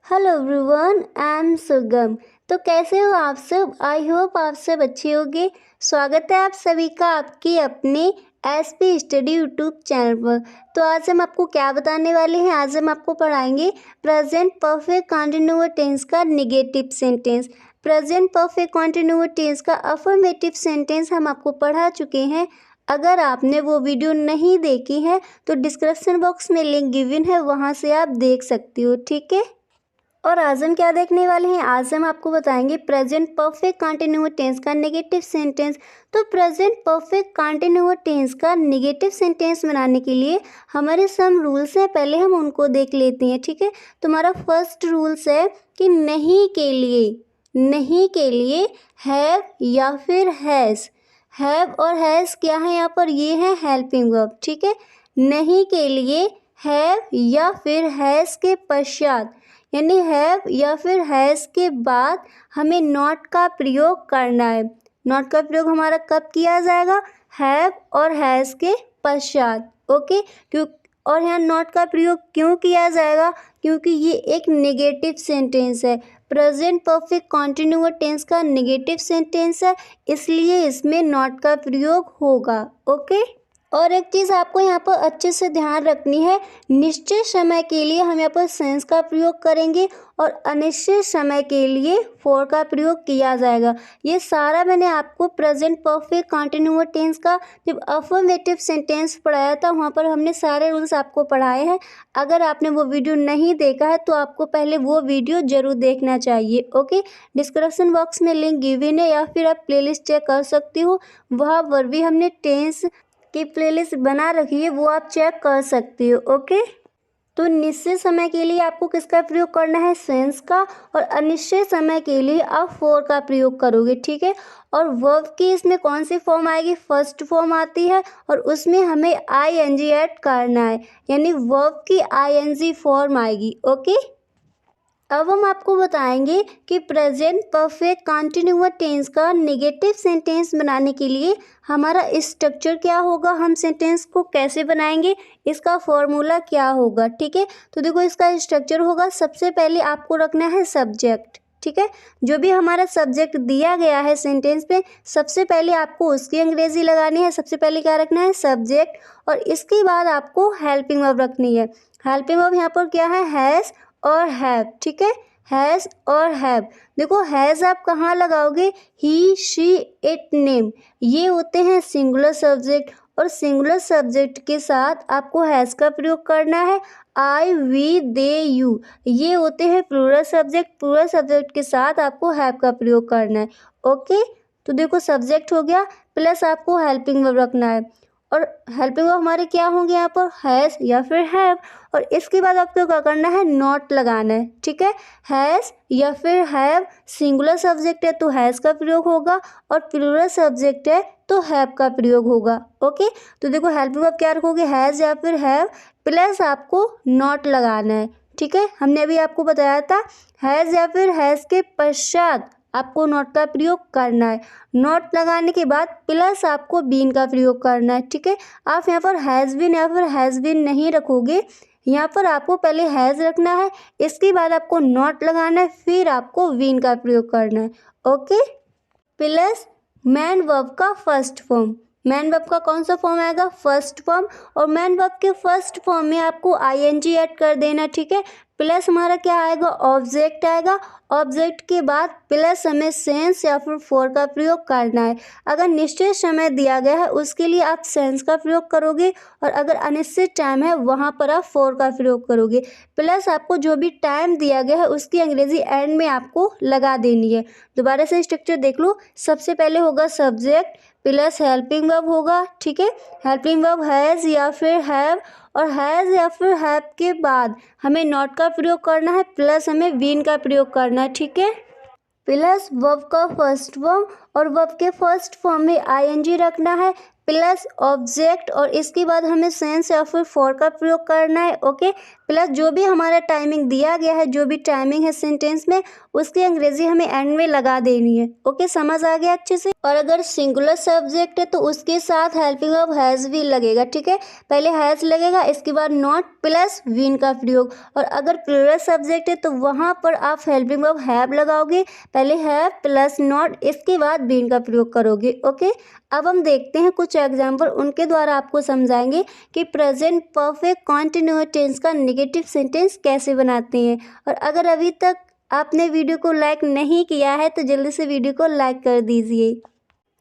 Hello everyone, I am सुगम। तो कैसे हो आप सब? आई होप आप सब अच्छे होंगे। स्वागत है आप सभी का आपके अपने एसपी स्टडी यूट्यूब चैनल पर। तो आज हम आपको क्या बताने वाले हैं? आज हम आपको पढ़ाएंगे प्रेजेंट परफेक्ट कंटिन्यूअस टेंस का negative sentence. Present perfect continuous tense का अफर्मेटिव सेंटेंस हम आपको पढ़ा चुके हैं। अगर आपने वो वीडियो नहीं देखी है तो डिस्क्रिप्शन बॉक्स में लिंक गिवन है, वहाँ से आप देख सकते हो, ठीक है। और आज हम क्या देखने वाले हैं? आज हम आपको बताएंगे प्रेजेंट परफेक्ट कंटिन्यूअस टेंस का नेगेटिव सेंटेंस। तो प्रेजेंट परफेक्ट कंटिन्यूअस टेंस का नेगेटिव सेंटेंस बनाने के लिए हमारे सम रूल्स हैं, पहले हम उनको देख लेते हैं, ठीक है। तुम्हारा फर्स्ट रूल्स है कि नहीं के लिए हैव या फिर हैज़। हैव और हैज़ क्या है यहाँ पर? ये है हेल्पिंग वर्ब, ठीक है। नहीं के लिए हैव या फिर हैज़ के पश्चात, यानी हैव या फिर हैज़ के बाद हमें नॉट का प्रयोग करना है। नॉट का प्रयोग हमारा कब किया जाएगा? हैव और हैज़ के पश्चात, ओके। और यहाँ नॉट का प्रयोग क्यों किया जाएगा? क्योंकि ये एक नेगेटिव सेंटेंस है। प्रेजेंट परफेक्ट कंटिन्यूअस टेंस का नेगेटिव सेंटेंस है, इसलिए इसमें नॉट का प्रयोग होगा, ओके। और एक चीज़ आपको यहाँ पर अच्छे से ध्यान रखनी है, निश्चित समय के लिए हम यहाँ पर सेंस का प्रयोग करेंगे और अनिश्चित समय के लिए फॉर का प्रयोग किया जाएगा। ये सारा मैंने आपको प्रेजेंट परफेक्ट कंटिन्यूअस टेंस का जब अफर्मेटिव सेंटेंस पढ़ाया था वहाँ पर हमने सारे रूल्स आपको पढ़ाए हैं। अगर आपने वो वीडियो नहीं देखा है तो आपको पहले वो वीडियो ज़रूर देखना चाहिए, ओके। डिस्क्रिप्शन बॉक्स में लिंक गिवन है या फिर आप प्लेलिस्ट चेक कर सकते हो, वहाँ पर भी हमने टेंस की प्लेलिस्ट बना रखी है, वो आप चेक कर सकते हो, ओके। तो निश्चित समय के लिए आपको किसका प्रयोग करना है? सेंस का। और अनिश्चित समय के लिए आप फॉर का प्रयोग करोगे, ठीक है। और वर्ब की इसमें कौन सी फॉर्म आएगी? फर्स्ट फॉर्म आती है और उसमें हमें आईएनजी ऐड करना है, यानी वर्ब की आईएनजी फॉर्म आएगी, ओके। अब हम आपको बताएंगे कि प्रेजेंट परफेक्ट कंटिन्यूअस टेंस का नेगेटिव सेंटेंस बनाने के लिए हमारा स्ट्रक्चर क्या होगा, हम सेंटेंस को कैसे बनाएंगे, इसका फॉर्मूला क्या होगा, ठीक है। तो देखो इसका स्ट्रक्चर होगा, सबसे पहले आपको रखना है सब्जेक्ट, ठीक है। जो भी हमारा सब्जेक्ट दिया गया है सेंटेंस पे, सबसे पहले आपको उसकी अंग्रेजी लगानी है। सबसे पहले क्या रखना है? सब्जेक्ट। और इसके बाद आपको हेल्पिंग वर्ब रखनी है। हेल्पिंग वर्ब यहाँ पर क्या है? हैज़ और हैव, ठीक है। हैज़ और हैव। देखो हैज़ आप कहाँ लगाओगे? ही, शी, इट, नेम, ये होते हैं सिंगुलर सब्जेक्ट। और सिंगुलर सब्जेक्ट के साथ आपको हैज़ का प्रयोग करना है। आई, वी, दे, यू, ये होते हैं प्लूरल सब्जेक्ट। प्लूरल सब्जेक्ट के साथ आपको हैव का प्रयोग करना है, ओके। तो देखो सब्जेक्ट हो गया, प्लस आपको हेल्पिंग वर्ब रखना है। और हेल्पिंग वर्ब हमारे क्या होंगे यहाँ पर? हैज़ या फिर हैव। और इसके बाद आपको क्या करना है? नॉट लगाना है, ठीक है। हैज़ या फिर हैव, सिंगुलर सब्जेक्ट है तो हैज़ का प्रयोग होगा और प्लूरल सब्जेक्ट है तो हैव का प्रयोग होगा, ओके। तो देखो हेल्पिंग वर्ब क्या रखोगे? हैज़ या फिर हैव, प्लस आपको नॉट लगाना है, ठीक है। हमने अभी आपको बताया था हैज़ या फिर हैज़ के पश्चात आपको नॉट का प्रयोग करना है। नॉट लगाने के बाद प्लस आपको बीन का प्रयोग करना है, ठीक है। आप यहाँ पर हैज़ बीन या फिर हैज़ बीन नहीं रखोगे, यहाँ पर आपको पहले हैज़ रखना है, इसके बाद आपको नॉट लगाना है, फिर आपको बीन का प्रयोग करना है, ओके। प्लस मैन वर्ब का फर्स्ट फॉर्म। मैन वर्ब का कौन सा फॉर्म आएगा? First form. और मैन वर्ब के फर्स्ट फॉर्म में आपको आईएनजी ऐड कर देना, ठीक है। प्लस हमारा क्या आएगा? ऑब्जेक्ट आएगा। ऑब्जेक्ट के बाद प्लस हमें सेंस या फिर फॉर का प्रयोग करना है। अगर निश्चित समय दिया गया है उसके लिए आप सेंस का प्रयोग करोगे, और अगर अनिश्चित टाइम है वहाँ पर आप फॉर का प्रयोग करोगे। प्लस आपको जो भी टाइम दिया गया है उसकी अंग्रेजी एंड में आपको लगा देनी है। दोबारा से स्ट्रक्चर देख लो, सबसे पहले होगा सब्जेक्ट प्लस हेल्पिंग वर्ब होगा, ठीक है। हेल्पिंग वर्ब हैज़ या फिर हैव, और हैज़ या फिर हैव के बाद हमें नॉट का प्रयोग करना है, प्लस हमें बीन का प्रयोग करना है, ठीक है। प्लस वर्ब का फर्स्ट फॉर्म, और वर्ब के फर्स्ट फॉर्म में आईएनजी रखना है, प्लस ऑब्जेक्ट, और इसके बाद हमें सेंस या फिर फॉर का प्रयोग करना है, ओके। प्लस जो भी हमारा टाइमिंग दिया गया है, जो भी टाइमिंग है सेंटेंस में, उसकी अंग्रेजी हमें एंड में लगा देनी है। ओके, समझ आ गया अच्छे से। और अगर सिंगुलर सब्जेक्ट है तो उसके साथ हेल्पिंग वर्ब हैज़ भी लगेगा, ठीक है। पहले हैज़ लगेगा, इसके बाद नॉट प्लस बीन का प्रयोग। और अगर प्लूरल सब्जेक्ट है तो वहाँ पर आप हेल्पिंग वर्ब हैव लगाओगे, पहले हैव प्लस नॉट, इसके बाद बीन का प्रयोग करोगे। ओके, अब हम देखते हैं कुछ एग्जाम्पल, उनके द्वारा आपको समझाएंगे कि प्रेजेंट परफेक्ट कॉन्टिन्यूअस टेंस का नेगेटिव सेंटेंस कैसे बनाते हैं। और अगर अभी तक आपने वीडियो को लाइक नहीं किया है तो जल्दी से वीडियो को लाइक कर दीजिए।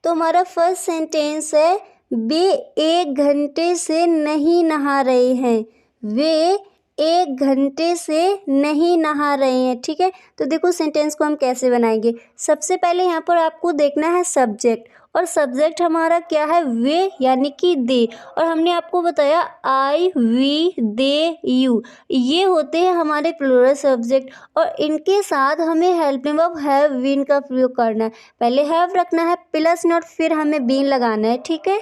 तो हमारा फर्स्ट सेंटेंस है, वे 1 घंटे से नहीं नहा रहे हैं। वे 1 घंटे से नहीं नहा रहे हैं, ठीक है। तो देखो सेंटेंस को हम कैसे बनाएंगे। सबसे पहले यहाँ पर आपको देखना है सब्जेक्ट, और सब्जेक्ट हमारा क्या है, वे यानी कि दे। और हमने आपको बताया आई, वी, दे, यू, ये होते हैं हमारे प्लूरल सब्जेक्ट। और इनके साथ हमें हेल्पिंग वर्ब हैव बीन का प्रयोग करना है। पहले हैव रखना है प्लस नॉट, फिर हमें बीन लगाना है, ठीक है।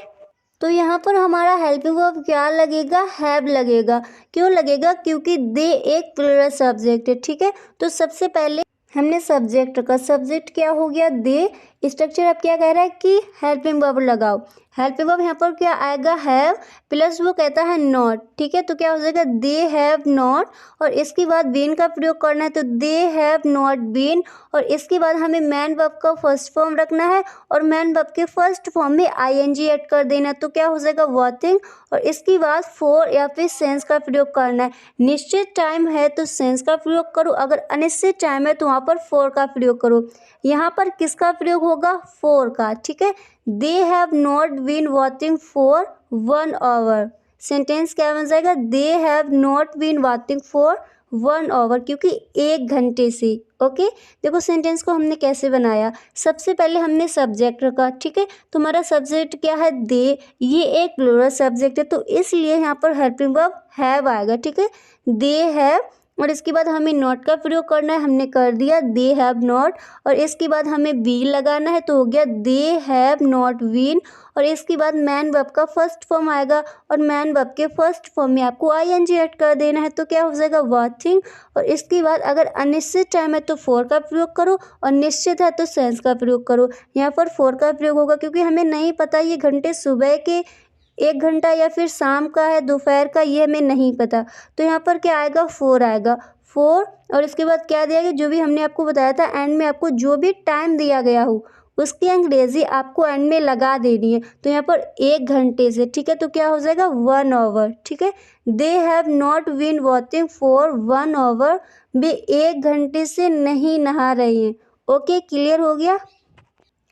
तो यहाँ पर हमारा हेल्पिंग वर्ब क्या लगेगा, हैव लगेगा। क्यों लगेगा, क्योंकि दे एक प्लूरल सब्जेक्ट है, ठीक है। तो सबसे पहले हमने सब्जेक्ट का, सब्जेक्ट क्या हो गया, दे। स्ट्रक्चर अब क्या कह रहा है कि हेल्पिंग वर्ब लगाओ। हेल्पिंग वर्ब यहाँ पर क्या आएगा, हैव प्लस वो कहता है नॉट, ठीक है। तो क्या हो जाएगा, दे हैव नॉट, और इसके बाद बीन का प्रयोग करना है, तो दे हैव नॉट बीन। और इसके बाद हमें मैन वर्ब का फर्स्ट फॉर्म रखना है, और मैन वर्ब के फर्स्ट फॉर्म में आईएनजी ऐड कर देना, तो क्या हो जाएगा, वॉचिंग। और इसके बाद फोर या फिर सेंस का प्रयोग करना है। निश्चित टाइम है तो सेंस का प्रयोग करो, अगर अनिश्चित टाइम है तो वहाँ पर फोर का प्रयोग करो। यहाँ पर किसका प्रयोग होगा, फोर का, ठीक है। They have not been watching for 1 hour. Sentence क्या बन जाएगा, they have not been watching for 1 hour, क्योंकि 1 घंटे से। ओके, देखो सेंटेंस को हमने कैसे बनाया। सबसे पहले हमने सब्जेक्ट रखा, ठीक है। तुम्हारा सब्जेक्ट क्या है, दे, ये एक प्लूरल सब्जेक्ट है, तो इसलिए यहाँ पर हेल्पिंग वर्ब हैव आएगा, ठीक है। दे हैव, और इसके बाद हमें नॉट का प्रयोग करना है, हमने कर दिया, दे हैव नॉट। और इसके बाद हमें बी लगाना है, तो हो गया दे हैव नॉट बीन। और इसके बाद मैन वर्ब का फर्स्ट फॉर्म आएगा, और मैन वर्ब के फर्स्ट फॉर्म में आपको आईएनजी ऐड कर देना है, तो क्या हो जाएगा, वॉचिंग। और इसके बाद अगर अनिश्चित टाइम है तो फोर का प्रयोग करो, और निश्चित है तो सेंस का प्रयोग करो। यहाँ पर फोर का प्रयोग होगा क्योंकि हमें नहीं पता ये घंटे सुबह के 1 घंटा या फिर शाम का है, दोपहर का, ये हमें नहीं पता। तो यहाँ पर क्या आएगा, फोर आएगा, फोर। और इसके बाद क्या दिया गया, जो भी हमने आपको बताया था, एंड में आपको जो भी टाइम दिया गया हो उसकी अंग्रेजी आपको एंड में लगा देनी है। तो यहाँ पर 1 घंटे से, ठीक है, तो क्या हो जाएगा, 1 आवर, ठीक है। They have not been watching for 1 hour, वे 1 घंटे से नहीं नहा रहे हैं। ओके, क्लियर हो गया।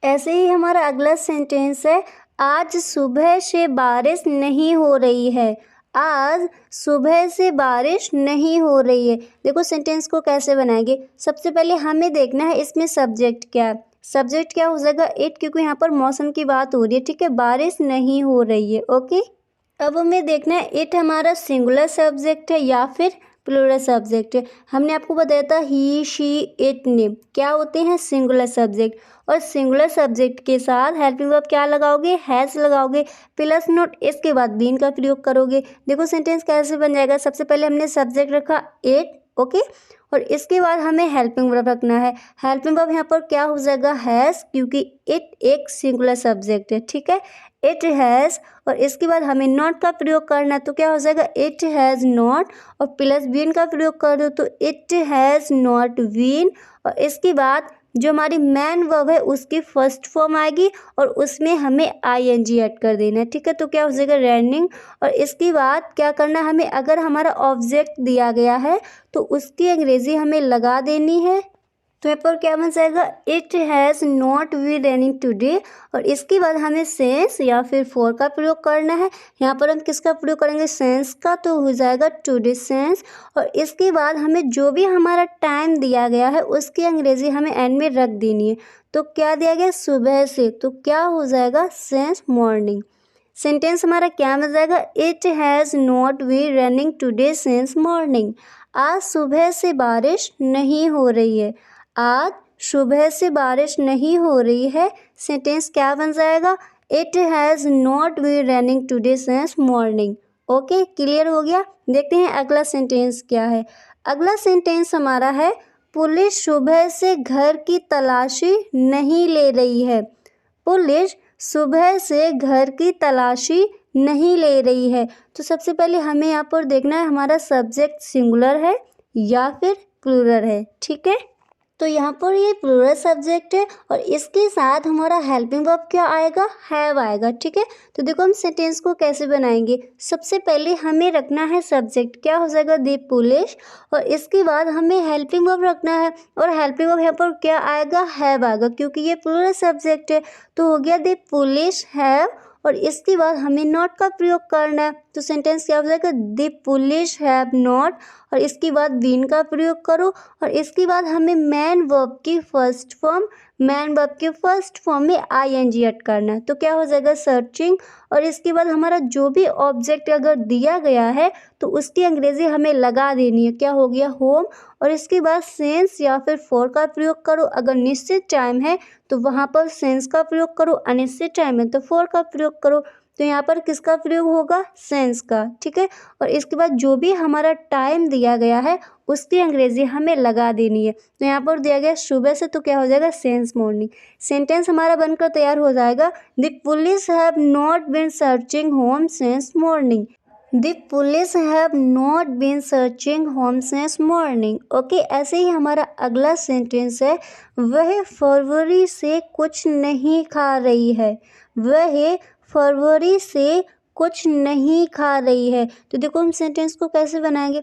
ऐसे ही हमारा अगला सेंटेंस है, आज सुबह से बारिश नहीं हो रही है। आज सुबह से बारिश नहीं हो रही है। देखो सेंटेंस को कैसे बनाएंगे। सबसे पहले हमें देखना है इसमें सब्जेक्ट क्या है। सब्जेक्ट क्या हो जाएगा, इट, क्योंकि यहाँ पर मौसम की बात हो रही है, ठीक है, बारिश नहीं हो रही है। ओके, अब हमें देखना है इट हमारा सिंगुलर सब्जेक्ट है या फिर प्लूरल सब्जेक्ट है। हमने आपको बताया था ही, शी, इट, नेम क्या होते हैं, सिंगुलर सब्जेक्ट। और सिंगुलर सब्जेक्ट के साथ हेल्पिंग वर्ब क्या लगाओगे, हैज़ लगाओगे प्लस नॉट, इसके बाद बीन का प्रयोग करोगे। देखो सेंटेंस कैसे बन जाएगा। सबसे पहले हमने सब्जेक्ट रखा इट, ओके, और इसके बाद हमें हेल्पिंग वर्ब रखना है। हेल्पिंग वर्ब यहाँ पर क्या हो जाएगा, हैज़, क्योंकि इट एक सिंगुलर सब्जेक्ट है, ठीक है, इट हैज़। और इसके बाद हमें नॉट का प्रयोग करना है, तो क्या हो जाएगा, इट हैज़ नॉट, और प्लस बीन का प्रयोग कर दो तो इट हैज़ नॉट बीन। और इसके बाद जो हमारी मैन वर्ब है उसकी फर्स्ट फॉर्म आएगी, और उसमें हमें आईएनजी ऐड कर देना है, ठीक है। तो क्या हो जाएगा, रनिंग। और इसके बाद क्या करना है हमें, अगर हमारा ऑब्जेक्ट दिया गया है तो उसकी अंग्रेजी हमें लगा देनी है। तो यहाँ पर क्या बन जाएगा, it has not been raining today. और इसके बाद हमें सेंस या फिर फॉर का प्रयोग करना है। यहाँ पर हम किसका प्रयोग करेंगे, सेंस का, तो हो जाएगा टुडे सेंस। और इसके बाद हमें जो भी हमारा टाइम दिया गया है उसकी अंग्रेजी हमें एंड में रख देनी है। तो क्या दिया गया, सुबह से, तो क्या हो जाएगा, सेंस मॉर्निंग। सेंटेंस हमारा क्या बन जाएगा, it has not been raining today since morning. आज सुबह से बारिश नहीं हो रही है। आज सुबह से बारिश नहीं हो रही है। सेंटेंस क्या बन जाएगा, it has not been raining today since morning. Okay, clear हो गया। देखते हैं अगला सेंटेंस क्या है। अगला सेंटेंस हमारा है पुलिस सुबह से घर की तलाशी नहीं ले रही है। पुलिस सुबह से घर की तलाशी नहीं ले रही है। तो सबसे पहले हमें यहाँ पर देखना है हमारा सब्जेक्ट सिंगुलर है या फिर प्लूरल है। ठीक है, तो यहाँ पर ये प्लूरल सब्जेक्ट है और इसके साथ हमारा हेल्पिंग वर्ब क्या आएगा, हैव आएगा। ठीक है, तो देखो हम सेंटेंस को कैसे बनाएंगे। सबसे पहले हमें रखना है सब्जेक्ट, क्या हो जाएगा, द पुलिस, और इसके बाद हमें हेल्पिंग वर्ब रखना है और हेल्पिंग वर्ब यहाँ पर क्या आएगा, हैव आएगा, क्योंकि ये प्लूरल सब्जेक्ट है। तो हो गया द पुलिस हैव, और इसके बाद हमें नॉट का प्रयोग करना है। तो सेंटेंस क्या हो जाएगा, द पुलिस हैव नॉट, और इसके बाद बीन का प्रयोग करो, और इसके बाद हमें मैन वर्ब की फर्स्ट फॉर्म में आईएनजी ऐड करना है। तो क्या हो जाएगा, सर्चिंग, और इसके बाद हमारा जो भी ऑब्जेक्ट अगर दिया गया है तो उसकी अंग्रेजी हमें लगा देनी है। क्या हो गया, होम, और इसके बाद सेंस या फिर फॉर का प्रयोग करो। अगर निश्चित टाइम है तो वहाँ पर सेंस का प्रयोग करो, अनिश्चित टाइम है तो फॉर का प्रयोग करो। तो यहाँ पर किसका प्रयोग होगा, सेंस का। ठीक है, और इसके बाद जो भी हमारा टाइम दिया गया है उसकी अंग्रेजी हमें लगा देनी है। तो यहाँ पर दिया गया सुबह से, तो क्या हो जाएगा, सेंस मॉर्निंग। सेंटेंस हमारा बनकर तैयार हो जाएगा, the police have not been searching home since morning. The police have not been searching home since morning. Okay, ऐसे ही हमारा अगला सेंटेंस है, वह फरवरी से कुछ नहीं खा रही है। वह फरवरी से कुछ नहीं खा रही है। तो देखो हम सेंटेंस को कैसे बनाएंगे।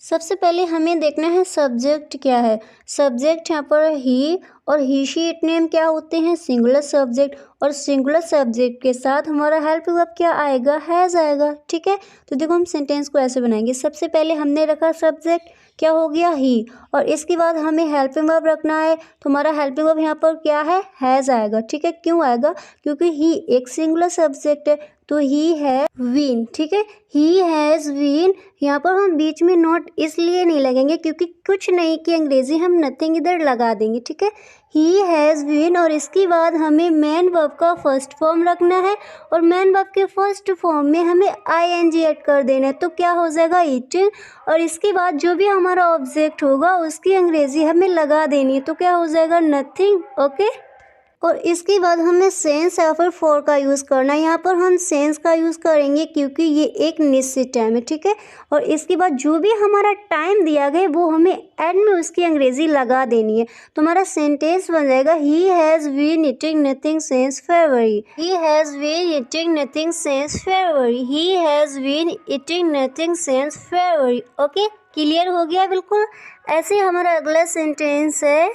सबसे पहले हमें देखना है सब्जेक्ट क्या है। सब्जेक्ट यहाँ पर ही और ही शी इट नेम क्या होते हैं, सिंगुलर सब्जेक्ट, और सिंगुलर सब्जेक्ट के साथ हमारा हेल्प वर्ब क्या आएगा, हैज आएगा। ठीक है, तो देखो हम सेंटेंस को ऐसे बनाएंगे। सबसे पहले हमने रखा सब्जेक्ट, क्या हो गया, ही, और इसके बाद हमें हेल्पिंग वर्ब रखना है। तो हमारा हेल्पिंग वर्ब यहाँ पर क्या है, हैज़ आएगा। ठीक है, क्यों आएगा, क्योंकि ही एक सिंगुलर सब्जेक्ट है, तो ही है बीन। ठीक है, ही हैज़ बीन। यहाँ पर हम बीच में नॉट इसलिए नहीं लगेंगे क्योंकि कुछ नहीं की अंग्रेजी हम नथिंग इधर लगा देंगे। ठीक है, ही हैज़ बीन, और इसके बाद हमें मैन वर्ब का फर्स्ट फॉर्म रखना है, और मैन वर्ब के फर्स्ट फॉर्म में हमें आईएनजी ऐड कर देना है। तो क्या हो जाएगा, ईटिंग, और इसके बाद जो भी हमारा ऑब्जेक्ट होगा उसकी अंग्रेजी हमें लगा देनी है। तो क्या हो जाएगा, नथिंग। ओके, और इसके बाद हमें सेंस या फिर फॉर का यूज़ करना है। यहाँ पर हम सेंस का यूज़ करेंगे क्योंकि ये एक निश्चित टाइम है। ठीक है, और इसके बाद जो भी हमारा टाइम दिया गया वो हमें एंड में उसकी अंग्रेजी लगा देनी है। तो हमारा सेंटेंस बन जाएगा, he has been eating nothing since February. He has been eating nothing since February. He has been eating nothing since February. Okay, clear हो गया बिल्कुल। ऐसे हमारा अगला सेंटेंस है,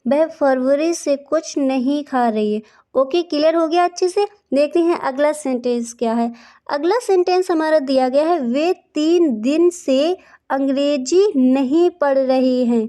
वह फरवरी से कुछ नहीं खा रही है। ओके, क्लियर हो गया अच्छे से। देखते हैं अगला सेंटेंस क्या है। अगला सेंटेंस हमारा दिया गया है, वे 3 दिन से अंग्रेजी नहीं पढ़ रही हैं।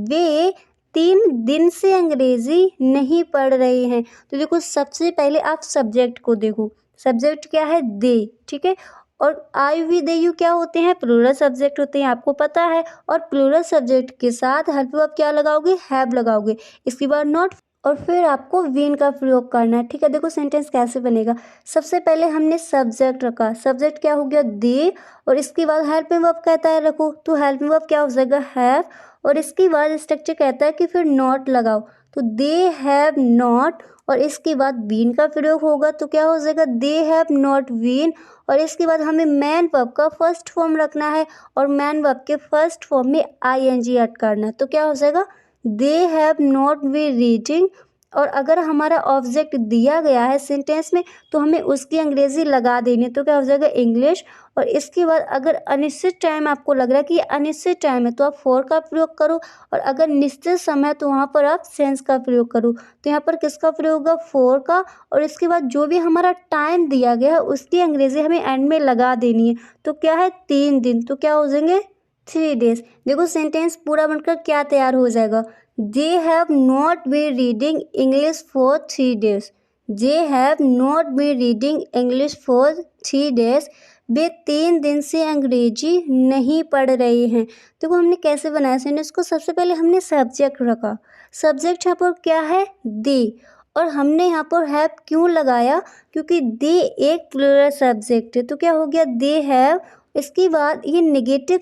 वे 3 दिन से अंग्रेजी नहीं पढ़ रही हैं। तो देखो सबसे पहले आप सब्जेक्ट को देखो। सब्जेक्ट क्या है, दे। ठीक है, और आई वी दे यू क्या होते हैं, प्लूरल सब्जेक्ट होते हैं, आपको पता है। और प्लूरल सब्जेक्ट के साथ हेल्प वर्ब क्या लगाओगे, हैव लगाओगे, इसके बाद नॉट, और फिर आपको बीन का प्रयोग करना है। ठीक है, देखो सेंटेंस कैसे बनेगा। सबसे पहले हमने सब्जेक्ट रखा, सब्जेक्ट क्या हो गया, दे, और इसके बाद हेल्पिंग वर्ब कहता है रखो, तो हेल्पिंग वर्ब क्या हो जाएगा, हैव, और इसके बाद स्ट्रक्चर कहता है कि फिर नॉट लगाओ, तो दे हैव नॉट, और इसके बाद बीन का प्रयोग होगा, तो क्या हो जाएगा, दे हैव नॉट बीन, और इसके बाद हमें मैन वर्ब का फर्स्ट फॉर्म रखना है, और मैन वर्ब के फर्स्ट फॉर्म में आईएनजी ऐड करना है। तो क्या हो जाएगा, they have not been reading, और अगर हमारा ऑब्जेक्ट दिया गया है सेंटेंस में तो हमें उसकी अंग्रेजी लगा देनी है। तो क्या हो जाएगा, इंग्लिश, और इसके बाद अगर अनिश्चित टाइम आपको लग रहा है कि ये अनिश्चित टाइम है तो आप फॉर का प्रयोग करो, और अगर निश्चित समय तो वहाँ पर आप सेंस का प्रयोग करो। तो यहाँ पर किसका प्रयोग होगा, फॉर का, और इसके बाद जो भी हमारा टाइम दिया गया है उसकी अंग्रेजी हमें एंड में लगा देनी है। तो क्या है, 3 दिन, तो क्या हो जाएंगे, 3 डेज। देखो सेंटेंस पूरा बनकर क्या तैयार हो जाएगा, they have not been reading English for 3 days. They have not been reading English for 3 days. वे 3 दिन से अंग्रेजी नहीं पढ़ रहे हैं। देखो हमने कैसे बनाया सेंटेंस को। सबसे पहले हमने सब्जेक्ट रखा, सब्जेक्ट यहाँ पर क्या है, दे, और हमने यहाँ पर हैव क्यों लगाया, क्योंकि दे एक प्लूरल सब्जेक्ट है, तो क्या हो गया दे हैव। इसके बाद ये नेगेटिव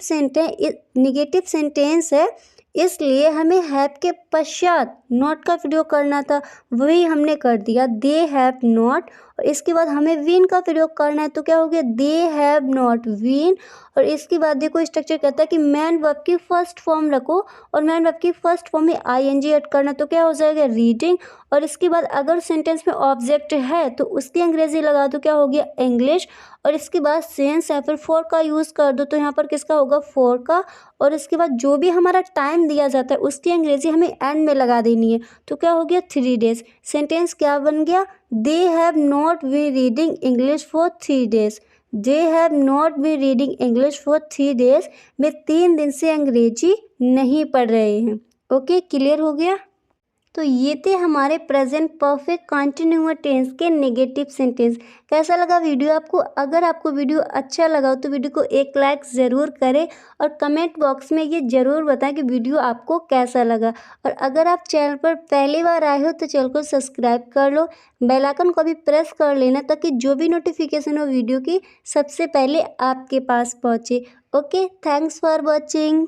सेंटेंस है, इसलिए हमें हैव के पश्चात नॉट का प्रयोग करना था, वही हमने कर दिया, दे हैव नॉट। और इसके बाद हमें विन का प्रयोग करना है, तो क्या हो गया दे हैव नॉट विन। और इसके बाद देखो स्ट्रक्चर कहता है कि मैन वर्ब की फर्स्ट फॉर्म रखो, और मैन वर्ब की फर्स्ट फॉर्म में आईएनजी ऐड करना, तो क्या हो जाएगा रीडिंग। और इसके बाद अगर सेंटेंस में ऑब्जेक्ट है तो उसकी अंग्रेजी लगा दो, क्या हो गया इंग्लिश। और इसके बाद सेंस या फिर फॉर का यूज़ कर दो, तो यहाँ पर किसका होगा फॉर का। और इसके बाद जो भी हमारा टाइम दिया जाता है उसकी अंग्रेजी हमें एंड में लगा देनी है, तो क्या हो गया 3 days। सेंटेंस क्या बन गया, they have not been reading English for 3 days। They have not been reading English for 3 days, वे 3 दिन से अंग्रेजी नहीं पढ़ रहे हैं। ओके, क्लियर हो गया। तो ये थे हमारे प्रेजेंट परफेक्ट कंटिन्यूअस टेंस के नेगेटिव सेंटेंस। कैसा लगा वीडियो आपको? अगर आपको वीडियो अच्छा लगा हो तो वीडियो को एक लाइक ज़रूर करें, और कमेंट बॉक्स में ये ज़रूर बताएं कि वीडियो आपको कैसा लगा। और अगर आप चैनल पर पहली बार आए हो तो चैनल को सब्सक्राइब कर लो, बेल आइकन को भी प्रेस कर लेना, ताकि जो भी नोटिफिकेशन हो वीडियो की सबसे पहले आपके पास पहुँचे। Okay, thanks for watching.